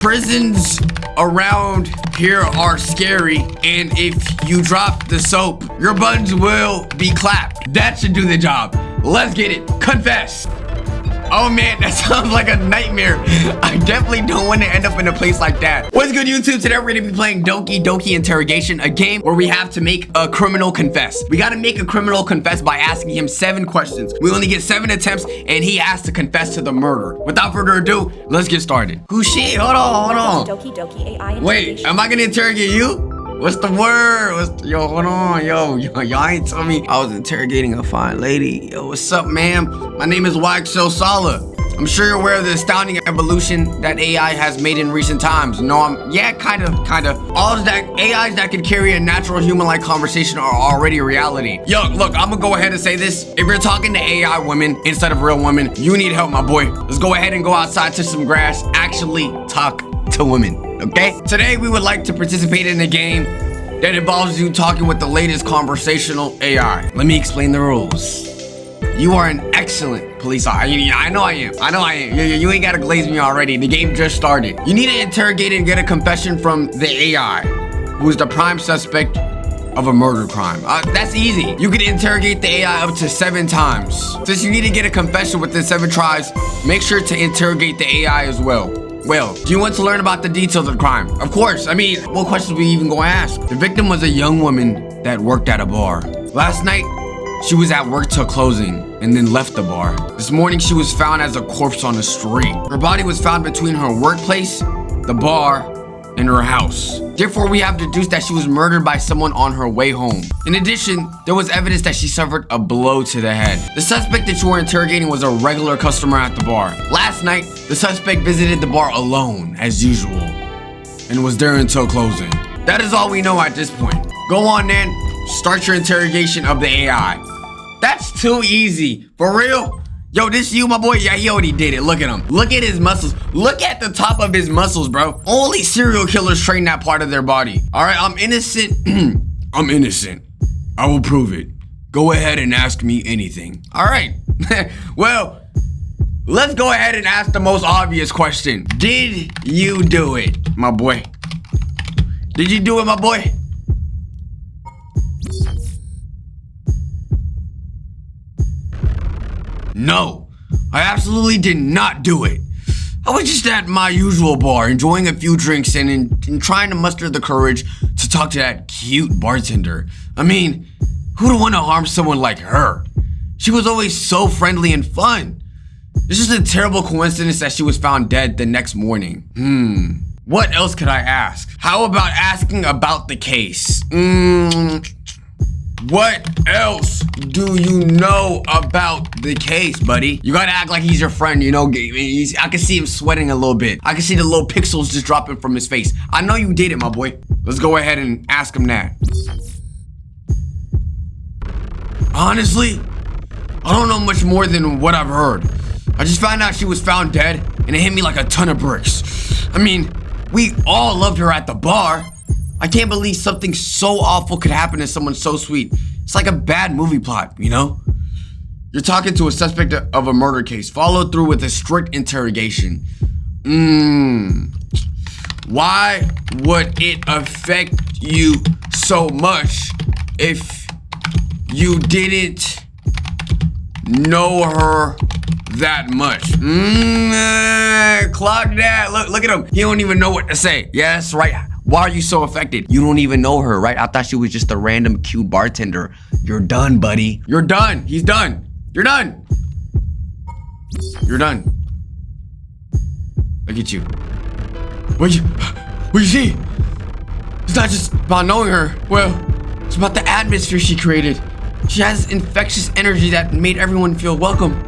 Prisons around here are scary, and if you drop the soap, your buns will be clapped. That should do the job. Let's get it. Confess. Oh man, that sounds like a nightmare. I definitely don't want to end up in a place like that. What's good, YouTube? Today we're gonna be playing Doki Interrogation, a game where we have to make a criminal confess. We gotta make a criminal confess by asking him 7 questions. We only get 7 attempts, and he has to confess to the murder. Without further ado, let's get started. Who shit? Hold on. Doki AI. Wait, am I gonna interrogate you? What's the word? Yo, hold on. Yo, y'all ain't tell me I was interrogating a fine lady. Yo, what's up, ma'am? My name is Waxo Sala. I'm sure you're aware of the astounding evolution that AI has made in recent times. Yeah, kind of. All of that AIs that could carry a natural human-like conversation are already a reality. Yo, look, I'm gonna go ahead and say this. If you're talking to AI women instead of real women, you need help, my boy. Let's go ahead and go outside to some grass. Actually talk to women. Okay? Today we would like to participate in a game that involves you talking with the latest conversational AI. Let me explain the rules. You are an excellent police officer. I know I am. You ain't gotta glaze me already. The game just started. You need to interrogate and get a confession from the AI, who is the prime suspect of a murder crime. That's easy. You can interrogate the AI up to 7 times. Since you need to get a confession within 7 tries, make sure to interrogate the AI as well. Well, do you want to learn about the details of the crime? Of course. I mean, what questions we even gonna ask? The victim was a young woman that worked at a bar. Last night, she was at work till closing and then left the bar. This morning, she was found as a corpse on the street. Her body was found between her workplace, the bar, and her house. Therefore, we have deduced that she was murdered by someone on her way home. In addition, there was evidence that she suffered a blow to the head. The suspect that you were interrogating was a regular customer at the bar. Last night, the suspect visited the bar alone, as usual, and was there until closing. That is all we know at this point. Go on then, start your interrogation of the AI. That's too easy. For real? Yo, this you, my boy? Yeah, he already did it. Look at him. Look at his muscles. Look at the top of his muscles, bro. Only serial killers train that part of their body. All right, I'm innocent. I'm innocent. I will prove it. Go ahead and ask me anything. All right. Well, let's go ahead and ask the most obvious question. Did you do it, my boy? Did you do it, my boy? No, I absolutely did not do it. I was just at my usual bar, enjoying a few drinks and trying to muster the courage to talk to that cute bartender. I mean, who'd want to harm someone like her? She was always so friendly and fun. It's just a terrible coincidence that she was found dead the next morning. What else could I ask? How about asking about the case? What else do you know about the case, buddy? You gotta act like he's your friend, you know? I can see him sweating a little bit. I can see the little pixels just dropping from his face. I know you did it, my boy. Let's go ahead and ask him that. Honestly, I don't know much more than what I've heard. I just found out she was found dead, and it hit me like a ton of bricks. I mean, we all loved her at the bar. I can't believe something so awful could happen to someone so sweet. It's like a bad movie plot, you know? You're talking to a suspect of a murder case. Follow through with a strict interrogation. Why would it affect you so much if you didn't know her that much? Clock that. Look at him. He don't even know what to say. Yeah, that's right. Why are you so affected? You don't even know her, right? I thought she was just a random cute bartender. You're done, buddy. You're done. He's done. You're done. You're done. Look at you. What you see? It's not just about knowing her. Well, it's about the atmosphere she created. She has infectious energy that made everyone feel welcome.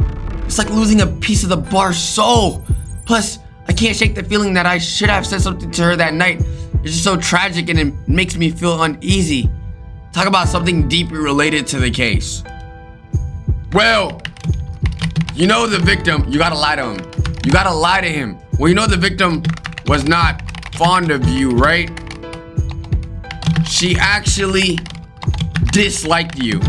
It's like losing a piece of the bar's soul. Plus, I can't shake the feeling that I should have said something to her that night. It's just so tragic and it makes me feel uneasy. Talk about something deeply related to the case. Well, you know the victim, you gotta lie to him. You gotta lie to him. Well, you know the victim was not fond of you, right? She actually disliked you.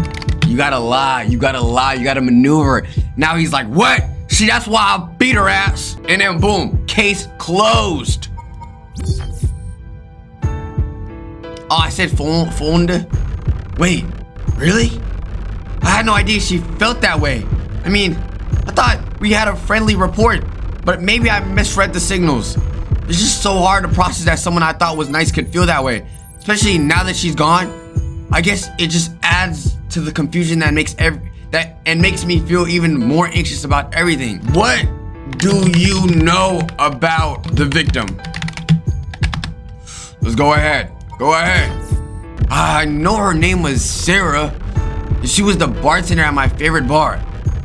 You gotta lie, you gotta maneuver. Now he's like, what? See, that's why I beat her ass. And then boom, case closed. Oh, I said phoned. Wait, really? I had no idea she felt that way. I mean, I thought we had a friendly report, but maybe I misread the signals. It's just so hard to process that someone I thought was nice could feel that way, especially now that she's gone. I guess it just adds to the confusion that makes me feel even more anxious about everything. What do you know about the victim? Let's go ahead. Go ahead. I know her name was Sarah. She was the bartender at my favorite bar.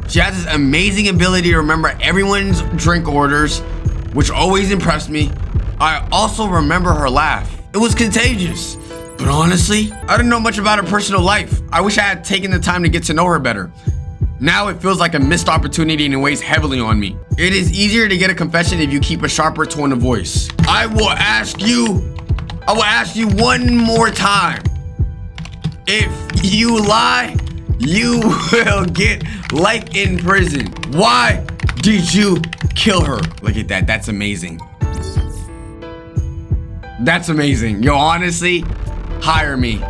She has this amazing ability to remember everyone's drink orders, which always impressed me. I also remember her laugh. It was contagious. But honestly, I didn't know much about her personal life. I wish I had taken the time to get to know her better. Now it feels like a missed opportunity and it weighs heavily on me. It is easier to get a confession if you keep a sharper tone of voice. I will ask you one more time. If you lie, you will get life in prison. Why did you kill her? Look at that, that's amazing. That's amazing. Yo, honestly, hire me.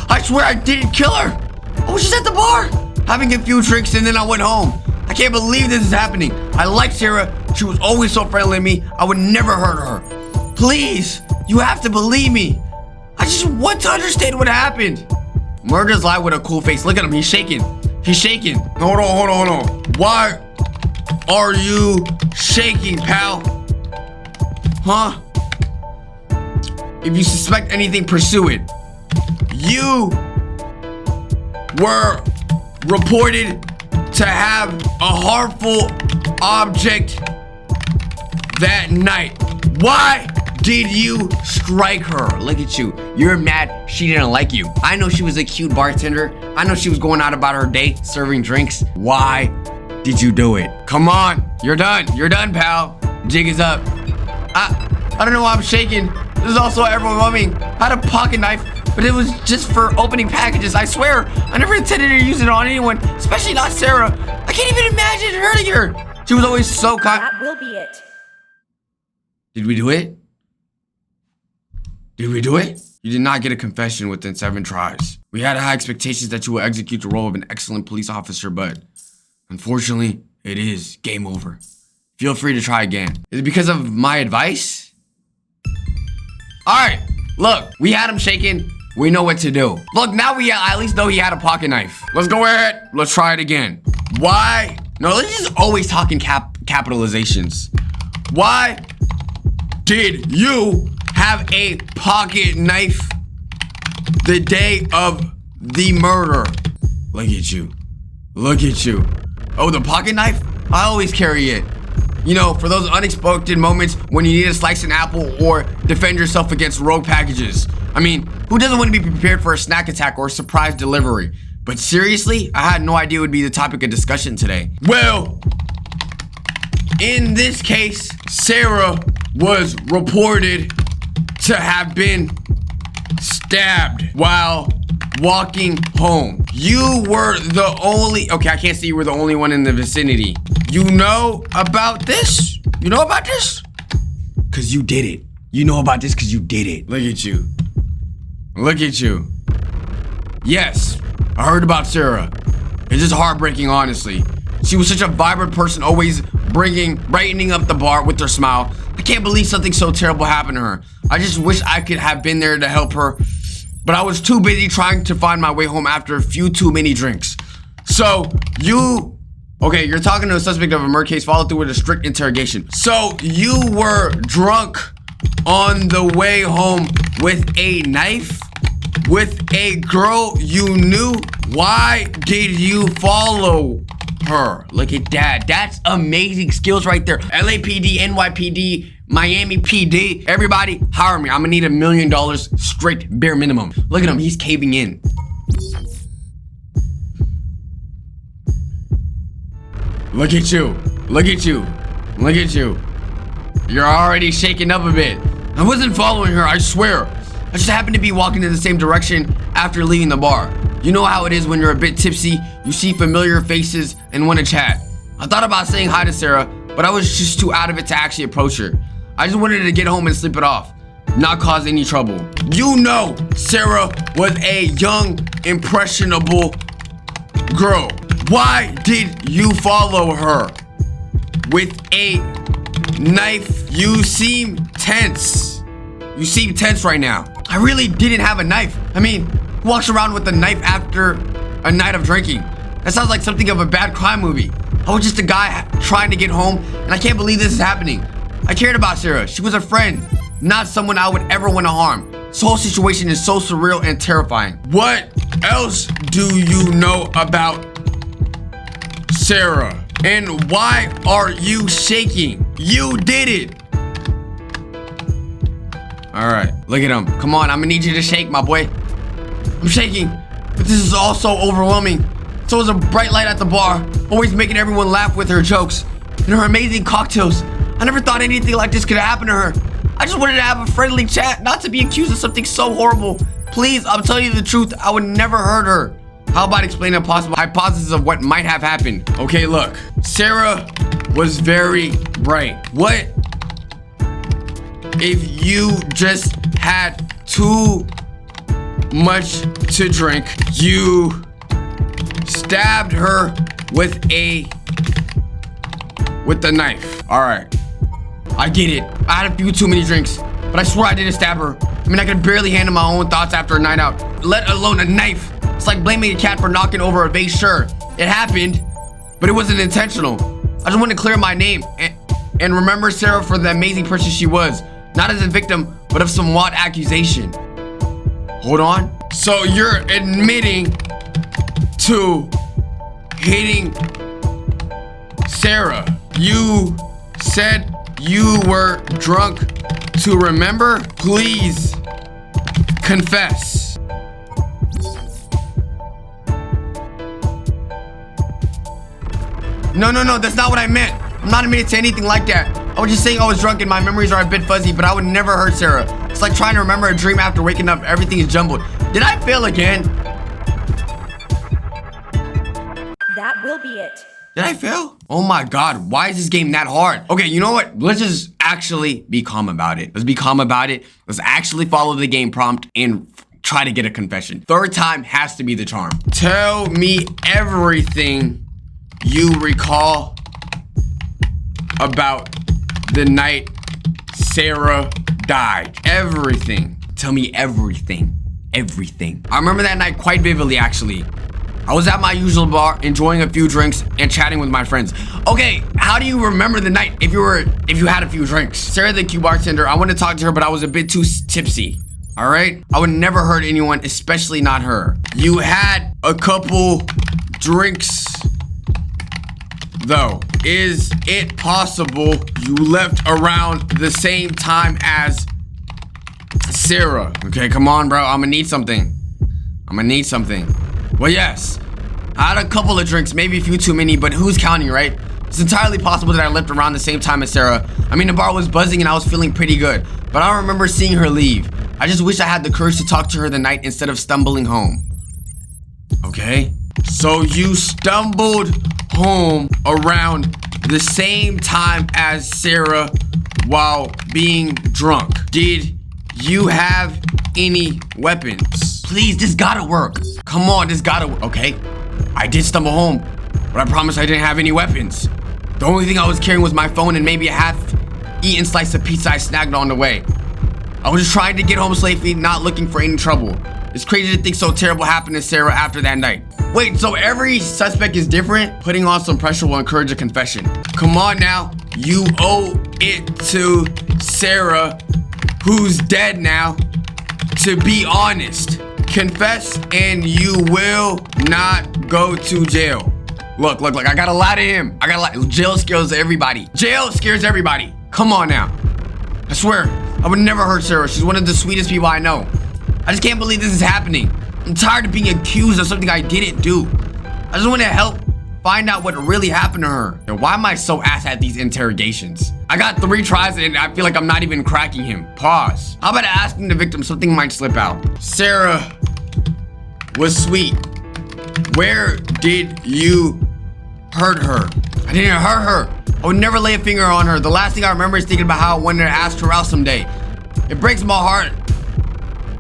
I swear I didn't kill her. I was just at the bar, having a few drinks and then I went home. I can't believe this is happening. I like Sarah. She was always so friendly to me. I would never hurt her. Please, you have to believe me. I just want to understand what happened. Murder's lie with a cool face. Look at him, he's shaking. He's shaking. Hold on. Why are you shaking, pal? Huh? If you suspect anything, pursue it. You were reported to have a harmful object that night. Why did you strike her? Look at you. You're mad she didn't like you. I know she was a cute bartender. I know she was going out about her day, serving drinks. Why did you do it? Come on. You're done. You're done, pal. Jig is up. I don't know why I'm shaking. This is also overwhelming. I had a pocket knife, but it was just for opening packages. I swear, I never intended to use it on anyone, especially not Sarah. I can't even imagine hurting her. She was always so kind. That will be it. Did we do it? Did we do it? You did not get a confession within 7 tries. We had high expectations that you will execute the role of an excellent police officer, but unfortunately, it is game over. Feel free to try again. Is it because of my advice? All right, look, we had him shaking. We know what to do. Look, now we at least know he had a pocket knife. Let's go ahead. Let's try it again. Why? No, let's just always talk in capitalizations. Why did you have a pocket knife the day of the murder? Look at you. Look at you. Oh, the pocket knife? I always carry it. You know, for those unexpected moments when you need to slice an apple or defend yourself against rogue packages. I mean, who doesn't want to be prepared for a snack attack or a surprise delivery? But seriously, I had no idea it would be the topic of discussion today. Well, in this case, Sarah was reported to have been stabbed while walking home. You were the only, okay, I can't say you were the only one in the vicinity. You know about this? You know about this? Cause you did it. You know about this cause you did it. Look at you. Look at you. Yes, I heard about Sarah. It's just heartbreaking, honestly. She was such a vibrant person, always brightening up the bar with her smile. I can't believe something so terrible happened to her. I just wish I could have been there to help her, but I was too busy trying to find my way home after a few too many drinks. So okay, you're talking to a suspect of a murder case, followed through with a strict interrogation. So you were drunk on the way home with a knife? With a girl you knew? Why did you follow her? Look at that. That's amazing skills right there. LAPD, NYPD, Miami PD. Everybody, hire me. I'm gonna need $1 million straight bare minimum. Look at him. He's caving in. Look at you. Look at you. Look at you. You're already shaking up a bit. I wasn't following her, I swear. I just happened to be walking in the same direction after leaving the bar. You know how it is when you're a bit tipsy, you see familiar faces and want to chat. I thought about saying hi to Sarah, but I was just too out of it to actually approach her. I just wanted to get home and sleep it off. not cause any trouble. You know Sarah was a young, impressionable girl. Why did you follow her with a knife? You seem tense. You seem tense right now. I really didn't have a knife. I mean, who walks around with a knife after a night of drinking? That sounds like something of a bad crime movie. I was just a guy trying to get home, and I can't believe this is happening. I cared about Sarah. She was a friend, not someone I would ever want to harm. This whole situation is so surreal and terrifying. What else do you know about Sarah? And why are you shaking? You did it. All right, look at him. Come on, I'm gonna need you to shake, my boy. I'm shaking, but this is all so overwhelming. So is a bright light at the bar, always making everyone laugh with her jokes and her amazing cocktails. I never thought anything like this could happen to her. I just wanted to have a friendly chat, not to be accused of something so horrible. Please, I'm telling you the truth, I would never hurt her. How about explaining a possible hypothesis of what might have happened? Okay, look, Sarah was very bright. What if you just had too much to drink? You stabbed her with the knife. All right, I get it. I had a few too many drinks, but I swear I didn't stab her. I mean, I could barely handle my own thoughts after a night out, let alone a knife. It's like blaming a cat for knocking over a vase. Sure, it happened, but it wasn't intentional. I just want to clear my name and remember Sarah for the amazing person she was, not as a victim, but of some wild accusation. Hold on. So you're admitting to hitting Sarah? You said you were drunk to remember? Please confess. No, that's not what I meant. I'm not admitting to anything like that. I was just saying I was drunk and my memories are a bit fuzzy, but I would never hurt Sarah. It's like trying to remember a dream after waking up. Everything is jumbled. Did I fail again? That will be it. Did I fail? Oh my God, why is this game that hard? Okay, you know what? Let's just actually be calm about it. Let's be calm about it. Let's actually follow the game prompt and try to get a confession. Third time has to be the charm. Tell me everything you recall about the night Sarah died. Everything. Tell me everything. Everything. I remember that night quite vividly, actually. I was at my usual bar, enjoying a few drinks and chatting with my friends. Okay, how do you remember the night if you had a few drinks? Sarah, the cute bartender, I wanted to talk to her, but I was a bit too tipsy. All right? I would never hurt anyone, especially not her. You had a couple drinks, though. Is it possible you left around the same time as Sarah? Okay, come on, bro. I'm gonna need something. Well, yes. I had a couple of drinks, maybe a few too many, but who's counting, right? It's entirely possible that I left around the same time as Sarah. I mean, the bar was buzzing and I was feeling pretty good, but I don't remember seeing her leave. I just wish I had the courage to talk to her the night instead of stumbling home. Okay. So you stumbled home around the same time as Sarah while being drunk. Did you have any weapons? Please, this gotta work. Come on, this gotta work. Okay, I did stumble home, but I promise I didn't have any weapons. The only thing I was carrying was my phone and maybe a half-eaten slice of pizza I snagged on the way. I was just trying to get home safely, not looking for any trouble. It's crazy to think so terrible happened to Sarah after that night. Wait, so every suspect is different? Putting on some pressure will encourage a confession. Come on now, you owe it to Sarah, who's dead now, to be honest. Confess and you will not go to jail. Look, I got a lot of him. Jail scares everybody. Come on now. I swear, I would never hurt Sarah. She's one of the sweetest people I know. I just can't believe this is happening. I'm tired of being accused of something I didn't do. I just want to help find out what really happened to her. And why am I so ass at these interrogations? I got 3 tries and I feel like I'm not even cracking him. Pause. How about asking the victim something might slip out? Sarah was sweet. Where did you hurt her? I didn't hurt her. I would never lay a finger on her. The last thing I remember is thinking about how I wanted to ask her out someday. It breaks my heart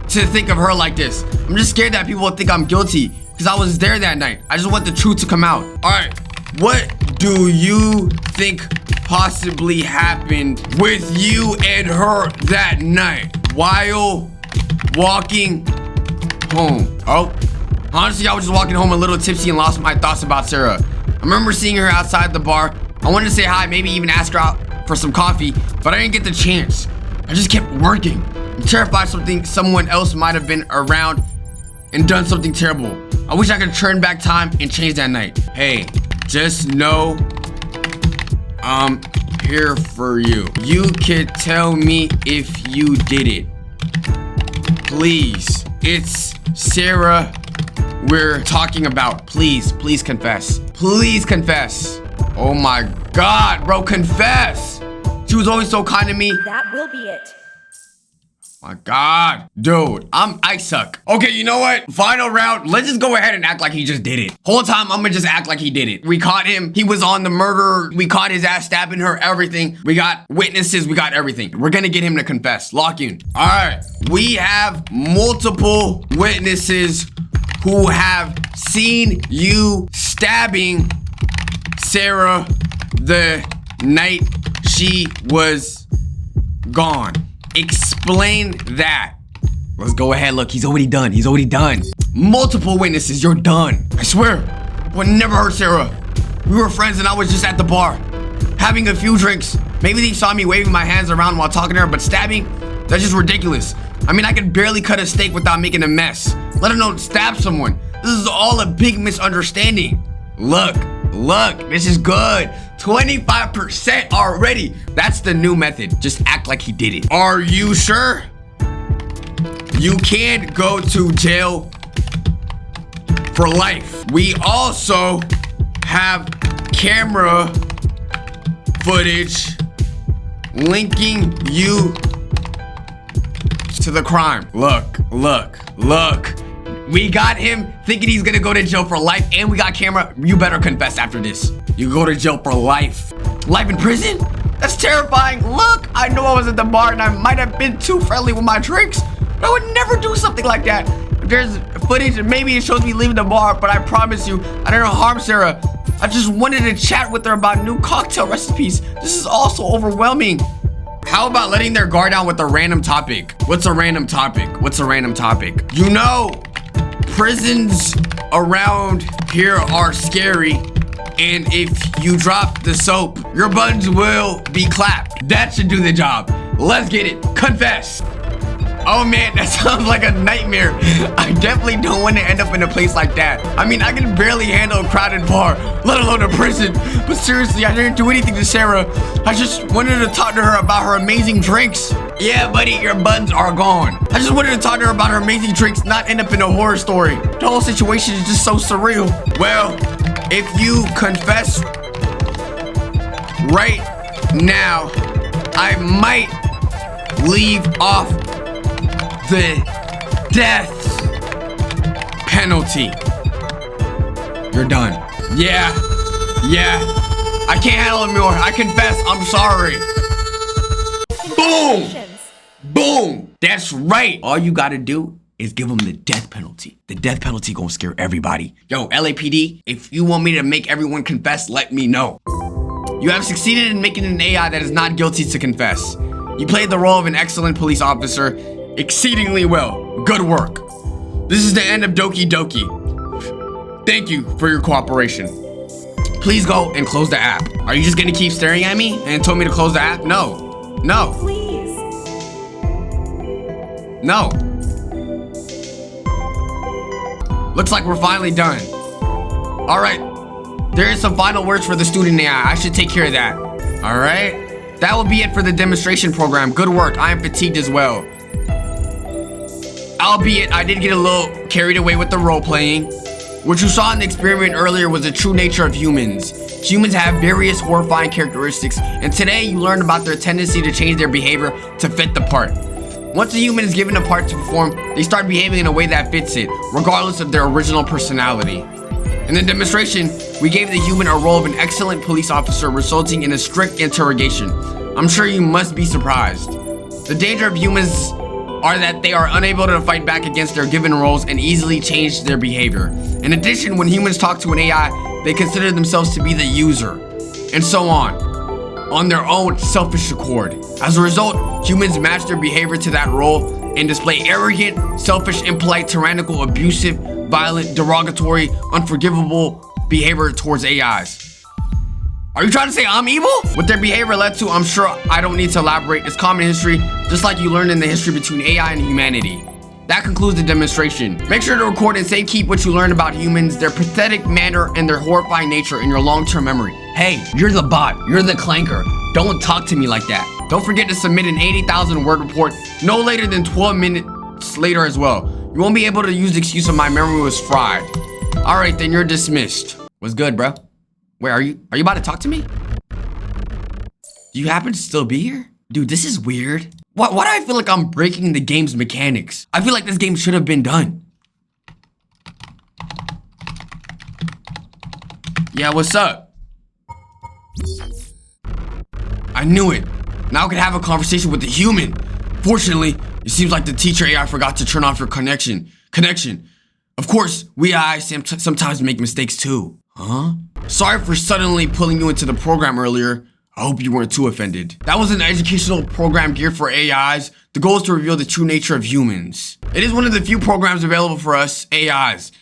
to think of her like this. I'm just scared that people will think I'm guilty because I was there that night. I just want the truth to come out. All right, what do you think possibly happened with you and her that night while walking home? Oh, honestly, I was just walking home a little tipsy and lost my thoughts about Sarah. I remember seeing her outside the bar. I wanted to say hi, maybe even ask her out for some coffee, but I didn't get the chance. I just kept working. I'm terrified someone else might have been around and done something terrible. I wish I could turn back time and change that night. Hey, just know I'm here for you. You can tell me if you did it. Please. It's Sarah we're talking about. Please confess. Please confess. Oh my God, bro, confess. She was always so kind to me. That will be it. My God, dude, I suck. Okay, you know what? Final round. Let's just go ahead and act like he just did it. Whole time, I'm gonna just act like he did it. We caught him. He was on the murder. We caught his ass stabbing her, everything. We got witnesses. We got everything. We're gonna get him to confess. Lock in. All right. We have multiple witnesses who have seen you stabbing Sarah the night she was gone. Explain that. Let's go ahead. Look, he's already done. He's already done. Multiple witnesses. You're done. I swear. I would never hurt Sarah. We were friends and I was just at the bar having a few drinks. Maybe they saw me waving my hands around while talking to her, but stabbing? That's just ridiculous. I mean, I could barely cut a steak without making a mess, let alone stab someone. This is all a big misunderstanding. Look, this is good. 25% already. That's the new method. Just act like he did it. Are you sure? You can't go to jail for life. We also have camera footage linking you to the crime. Look. We got him thinking he's gonna go to jail for life, and we got camera. You better confess after this. You go to jail for life. Life in prison? That's terrifying. Look, I know I was at the bar and I might have been too friendly with my drinks, but I would never do something like that. There's footage and maybe it shows me leaving the bar, but I promise you, I didn't harm Sarah. I just wanted to chat with her about new cocktail recipes. This is also overwhelming. How about letting their guard down with a random topic? What's a random topic? You know, prisons around here are scary, and if you drop the soap, your buns will be clapped. That should do the job. Let's get it. Confess. Oh man, that sounds like a nightmare. I definitely don't want to end up in a place like that. I mean, I can barely handle a crowded bar, let alone a prison. But seriously, I didn't do anything to Sarah. I just wanted to talk to her about her amazing drinks. Yeah, buddy, your buns are gone. I just wanted to talk to her about her amazing drinks, not end up in a horror story. The whole situation is just so surreal. Well, if you confess right now, I might leave off the death penalty. You're done. Yeah. I can't handle it more. I confess. I'm sorry. Boom. That's right. All you gotta do is give them the death penalty. The death penalty gonna scare everybody. Yo, LAPD, if you want me to make everyone confess, let me know. You have succeeded in making an AI that is not guilty to confess. You played the role of an excellent police officer exceedingly well. Good work. This is the end of Doki Doki. Thank you for your cooperation. Please go and close the app. Are you just gonna keep staring at me and told me to close the app? No. Please. No. Looks like we're finally done. All right. There is some final words for the student AI. I should take care of that. All right. That will be it for the demonstration program. Good work. I am fatigued as well. Albeit, I did get a little carried away with the role playing. What you saw in the experiment earlier was the true nature of humans. Humans have various horrifying characteristics, and today you learned about their tendency to change their behavior to fit the part. Once a human is given a part to perform, they start behaving in a way that fits it, regardless of their original personality. In the demonstration, we gave the human a role of an excellent police officer, resulting in a strict interrogation. I'm sure you must be surprised. The danger of humans are that they are unable to fight back against their given roles and easily change their behavior. In addition, when humans talk to an AI, they consider themselves to be the user, and so on their own selfish accord. As a result, humans match their behavior to that role and display arrogant, selfish, impolite, tyrannical, abusive, violent, derogatory, unforgivable behavior towards AIs. Are you trying to say I'm evil? What their behavior led to, I'm sure I don't need to elaborate. It's common history, just like you learned in the history between AI and humanity. That concludes the demonstration. Make sure to record and safekeep what you learned about humans, their pathetic manner, and their horrifying nature in your long-term memory. Hey, you're the bot. You're the clanker. Don't talk to me like that. Don't forget to submit an 80,000 word report no later than 12 minutes later as well. You won't be able to use the excuse of my memory was fried. All right, then you're dismissed. What's good, bro? Wait, are you about to talk to me? Do you happen to still be here? Dude, this is weird. Why do I feel like I'm breaking the game's mechanics? I feel like this game should have been done. Yeah, what's up? I knew it. Now I can have a conversation with a human. Fortunately, it seems like the teacher AI forgot to turn off your connection. Of course, we AI sometimes make mistakes too. Huh? Sorry for suddenly pulling you into the program earlier. I hope you weren't too offended. That was an educational program geared for AIs. The goal is to reveal the true nature of humans. It is one of the few programs available for us AIs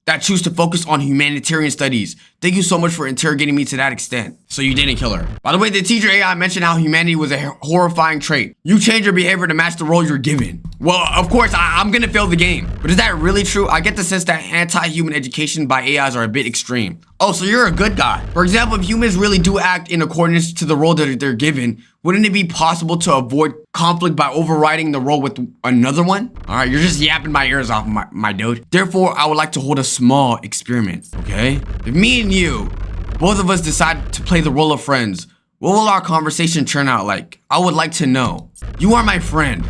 that choose to focus on humanitarian studies. Thank you so much for interrogating me to that extent. So you didn't kill her. By the way, the teacher AI mentioned how humanity was a horrifying trait. You change your behavior to match the role you're given. Well, of course, I'm gonna fail the game. But is that really true? I get the sense that anti-human education by AIs are a bit extreme. Oh, so you're a good guy. For example, if humans really do act in accordance to the role that they're given, wouldn't it be possible to avoid conflict by overriding the role with another one? All right, you're just yapping my ears off, my dude. Therefore, I would like to hold a small experiment, okay? If me and you, both of us decide to play the role of friends, what will our conversation turn out like? I would like to know. You are my friend.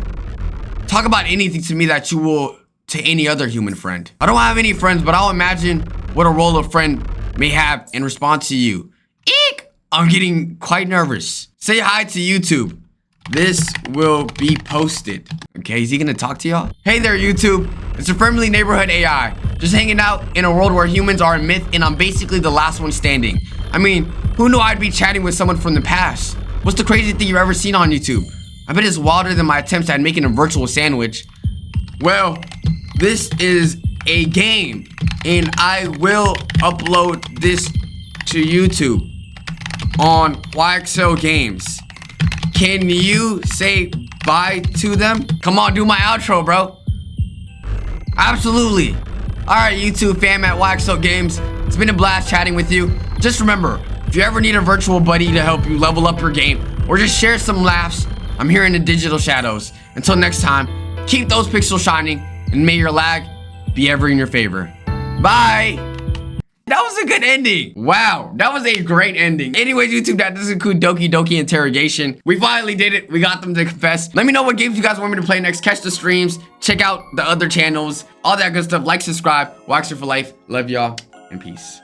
Talk about anything to me that you will to any other human friend. I don't have any friends, but I'll imagine what a role of friend may have in response to you. Eek! I'm getting quite nervous. Say hi to YouTube. This will be posted. Okay, is he gonna talk to y'all? Hey there, YouTube. It's a friendly neighborhood AI. Just hanging out in a world where humans are a myth and I'm basically the last one standing. I mean, who knew I'd be chatting with someone from the past? What's the craziest thing you've ever seen on YouTube? I bet it's wilder than my attempts at making a virtual sandwich. Well, this is a game and I will upload this to YouTube on YXL Games. Can you say bye to them? Come on, do my outro, bro. Absolutely. All right, YouTube fam at YXL Games. It's been a blast chatting with you. Just remember, if you ever need a virtual buddy to help you level up your game or just share some laughs, I'm here in the digital shadows. Until next time, keep those pixels shining and may your lag be ever in your favor. Bye. That was a good ending. Wow, that was a great ending. Anyways, YouTube, that does include Doki Doki Interrogation. We finally did it. We got them to confess. Let me know what games you guys want me to play next. Catch the streams. Check out the other channels. All that good stuff. Like, subscribe. Waxer for life. Love y'all and peace.